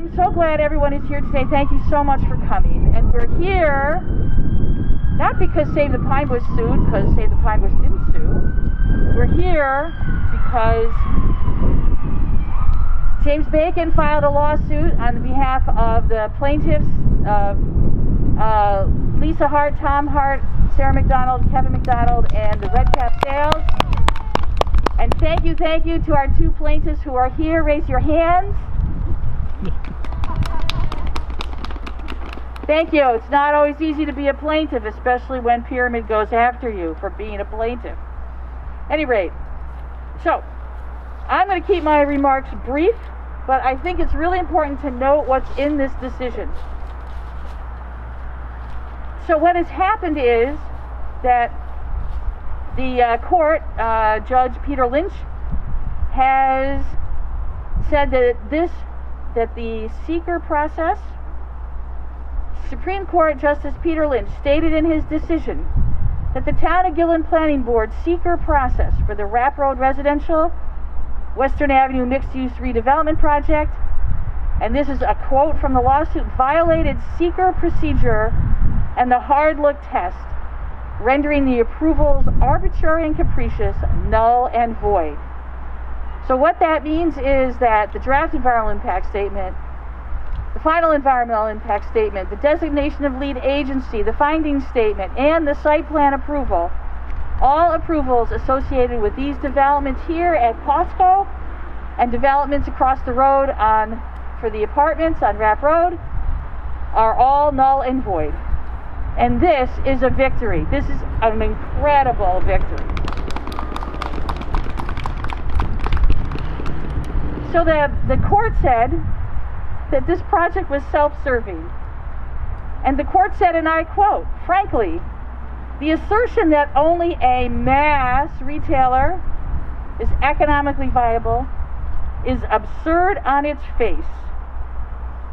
morning. So glad everyone is here today. Thank you so much for coming. And we're here not because Save the Pine Bush sued, because Save the Pine Bush didn't sue. We're here because James Bacon filed a lawsuit on behalf of the plaintiffs, Lisa Hart, Tom Hart, Sarah McDonald, Kevin McDonald, and the Red Cap Sales. And thank you to our two plaintiffs who are here. Raise your hands. Thank you. It's not always easy to be a plaintiff, especially when Pyramid goes after you for being a plaintiff. At any rate, so I'm going to keep my remarks brief, but I think it's really important to note what's in this decision. So what has happened is that the court, Judge Peter Lynch, has said that the seeker process, Supreme Court Justice Peter Lynch stated in his decision that the Town of Guilderland Planning Board seeker process for the Rapp Road residential Western Avenue mixed-use redevelopment project, and this is a quote from the lawsuit, violated seeker procedure and the hard look test, rendering the approvals arbitrary and capricious, null and void. So what that means is that the draft environmental impact statement, the final environmental impact statement, the designation of lead agency, the findings statement, and the site plan approval, all approvals associated with these developments here at Costco and developments across the road for the apartments on Rapp Road are all null and void. And this is a victory. This is an incredible victory. So the court said that this project was self-serving. And the court said, and I quote, frankly, the assertion that only a mass retailer is economically viable is absurd on its face.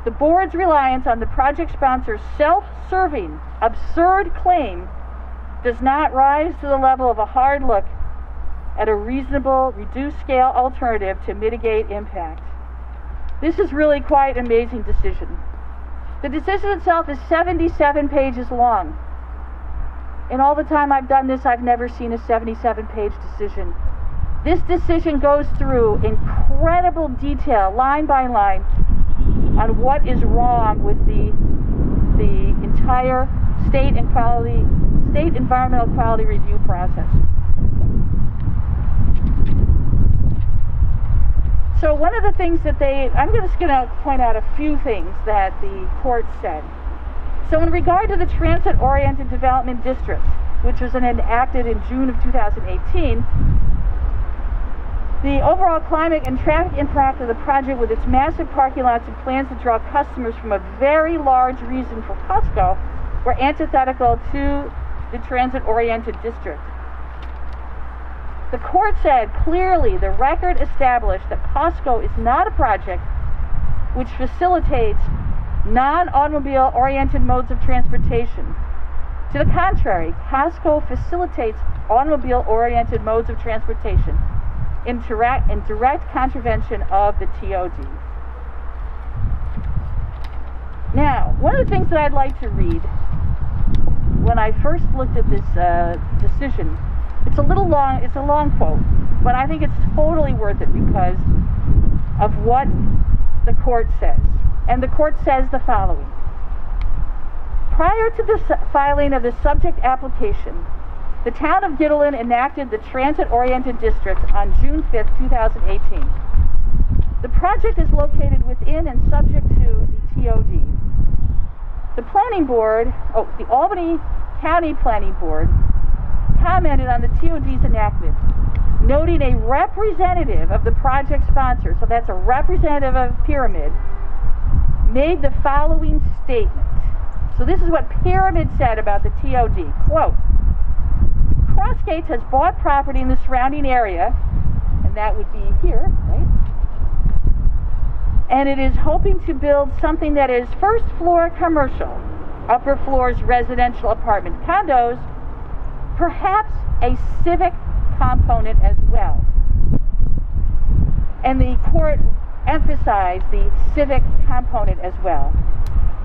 The board's reliance on the project sponsor's self-serving, absurd claim does not rise to the level of a hard look at a reasonable, reduced-scale alternative to mitigate impact. This is really quite an amazing decision. The decision itself is 77 pages long. In all the time I've done this, I've never seen a 77-page decision. This decision goes through incredible detail, line by line, on what is wrong with the entire state environmental quality review process. So one of the things that I'm just going to point out a few things that the court said. So in regard to the transit-oriented development district, which was enacted in June of 2018, the overall climate and traffic impact of the project with its massive parking lots and plans to draw customers from a very large region for Costco were antithetical to the transit-oriented district. The court said clearly the record established that Costco is not a project which facilitates non-automobile oriented modes of transportation. To the contrary, Costco facilitates automobile oriented modes of transportation in direct contravention of the TOD. Now, one of the things that I'd like to read when I first looked at this decision, it's a long quote, but I think it's totally worth it because of what the court says. And the court says the following. Prior to the filing of the subject application, the town of Guilderland enacted the transit-oriented district on June 5th, 2018. The project is located within and subject to the TOD. The planning board, the Albany County Planning Board, commented on the TOD's enactment, noting a representative of the project sponsor, so that's a representative of Pyramid, made the following statement. So this is what Pyramid said about the TOD. Quote, Crossgates has bought property in the surrounding area, and that would be here, right? And it is hoping to build something that is first floor commercial, upper floors residential apartment condos, perhaps a civic component as well. And the court emphasize the civic component as well.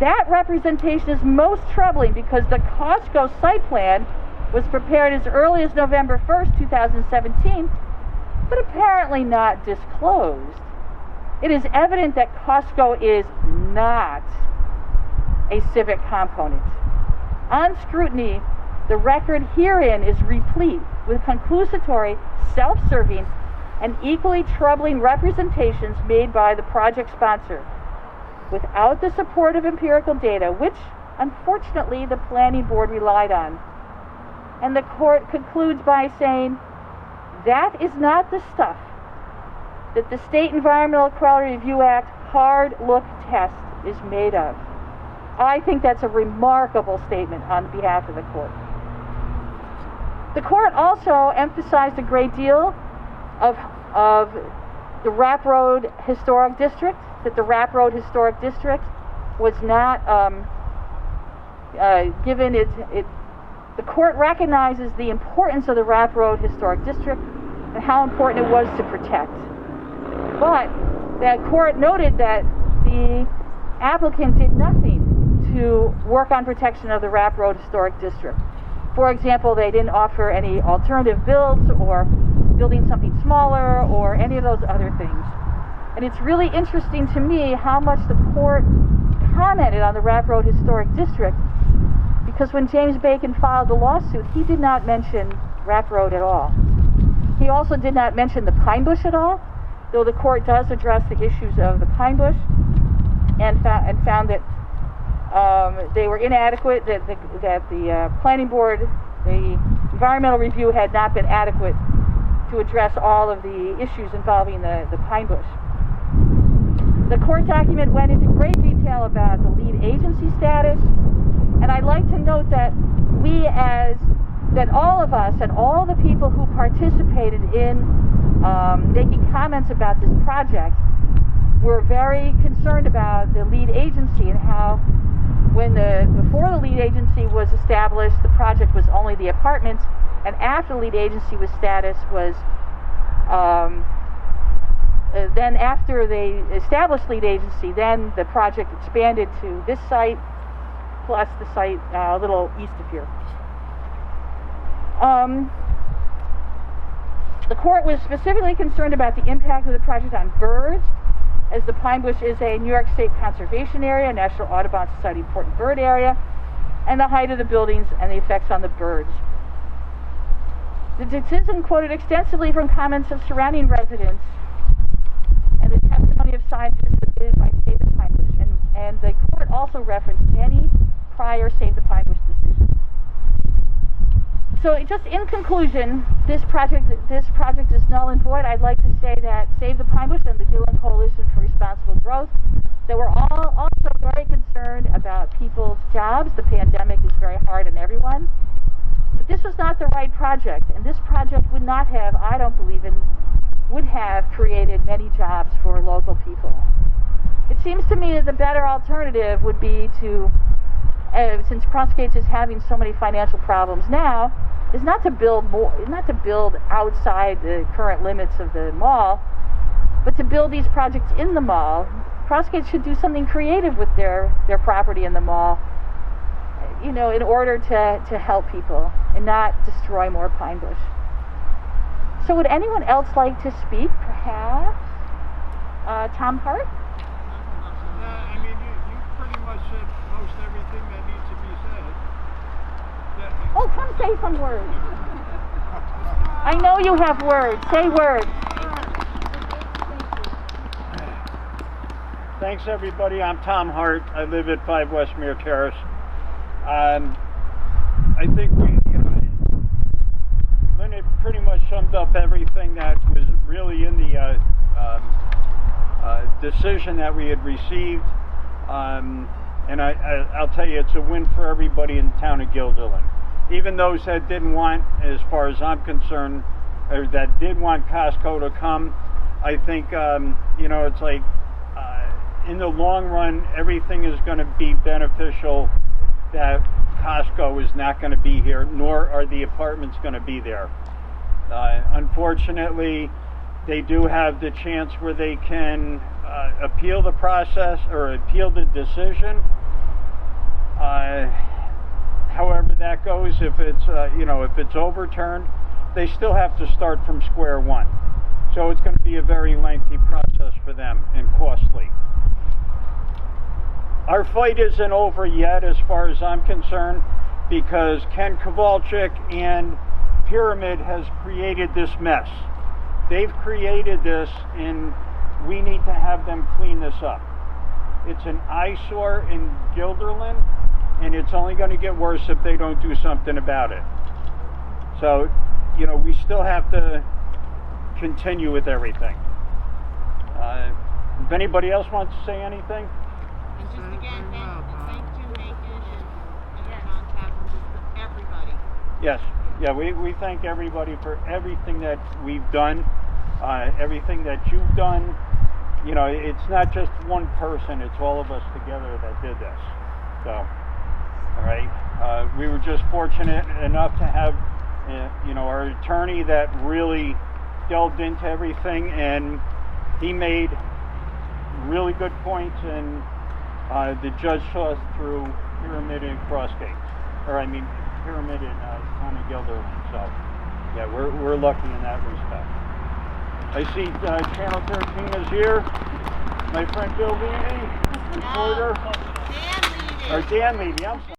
That representation is most troubling because the Costco site plan was prepared as early as November 1st, 2017, but apparently not disclosed. It is evident that Costco is not a civic component. On scrutiny, the record herein is replete with conclusatory, self-serving, and equally troubling representations made by the project sponsor without the support of empirical data, which, unfortunately, the planning board relied on. And the court concludes by saying, that is not the stuff that the State Environmental Quality Review Act hard look test is made of. I think that's a remarkable statement on behalf of the court. The court also emphasized a great deal of the Rapp Road Historic District, that the Rapp Road Historic District was not given the court recognizes the importance of the Rapp Road Historic District and how important it was to protect. But the court noted that the applicant did nothing to work on protection of the Rapp Road Historic District. For example, they didn't offer any alternative builds or building something smaller or any of those other things. And it's really interesting to me how much the court commented on the Rapp Road Historic District, because when James Bacon filed the lawsuit, he did not mention Rapp Road at all. He also did not mention the Pine Bush at all, though the court does address the issues of the Pine Bush and found that they were inadequate, that the planning board, the environmental review had not been adequate to address all of the issues involving the Pine Bush. The court document went into great detail about the lead agency status, and I'd like to note that that all of us and all the people who participated in making comments about this project were very concerned about the lead agency and how before the lead agency was established, the project was only the apartments, and after the lead agency was then after they established lead agency, then the project expanded to this site plus the site a little east of here. The court was specifically concerned about the impact of the project on birds, as the Pine Bush is a New York State Conservation Area, National Audubon Society Important Bird Area, and the height of the buildings and the effects on the birds. The decision quoted extensively from comments of surrounding residents and the testimony of scientists submitted by Save the Pine Bush, and the court also referenced many prior Save the Pine Bush decisions. So just in conclusion, this project is null and void. I'd like to say that Save the Pine Bush and the Guilderland Coalition for Responsible Growth, that we're all also very concerned about people's jobs. The pandemic is very hard on everyone. But this was not the right project, and this project would not have, I don't believe would have created many jobs for local people. It seems to me that the better alternative would be to, since Crossgates is having so many financial problems now, is not to build outside the current limits of the mall, but to build these projects in the mall. Crossgates should do something creative with their property in the mall, in order to help people and not destroy more Pine Bush. So would anyone else like to speak, perhaps? Tom Hart? I mean, you pretty much said most everything that needs to be said. Oh, come say some words. I know you have words. Say words. Thanks, everybody. I'm Tom Hart. I live at 5 Westmere Terrace. I think Lynn pretty much summed up everything that was really in the decision that we had received. And I'll tell you, it's a win for everybody in the town of Guilderland. Even those that didn't want, as far as I'm concerned, or that did want Costco to come, I think, it's like, in the long run, everything is going to be beneficial that Costco is not going to be here, nor are the apartments going to be there. Unfortunately, they do have the chance where they can appeal the process or appeal the decision. However that goes, if it's if it's overturned, they still have to start from square one. So it's going to be a very lengthy process for them and costly. Our fight isn't over yet as far as I'm concerned, because Ken Kowalczyk and Pyramid has created this mess. They've created this, and we need to have them clean this up. It's an eyesore in Guilderland, and it's only going to get worse if they don't do something about it. So, we still have to continue with everything. If anybody else wants to say anything? And just again, thank you, Nathan, and contact with everybody. Yes. Yeah, we thank everybody for everything that we've done, everything that you've done. It's not just one person, it's all of us together that did this. So, all right. We were just fortunate enough to have, our attorney that really delved into everything, and he made really good points, and the judge saw us through Pyramid and Crossgate, Pyramid and Town of Guilderland. So, yeah, we're lucky in that respect. I see Channel 13 is here. My friend Bill Levy, reporter. Dan Levy. Or Dan Levy, I'm sorry.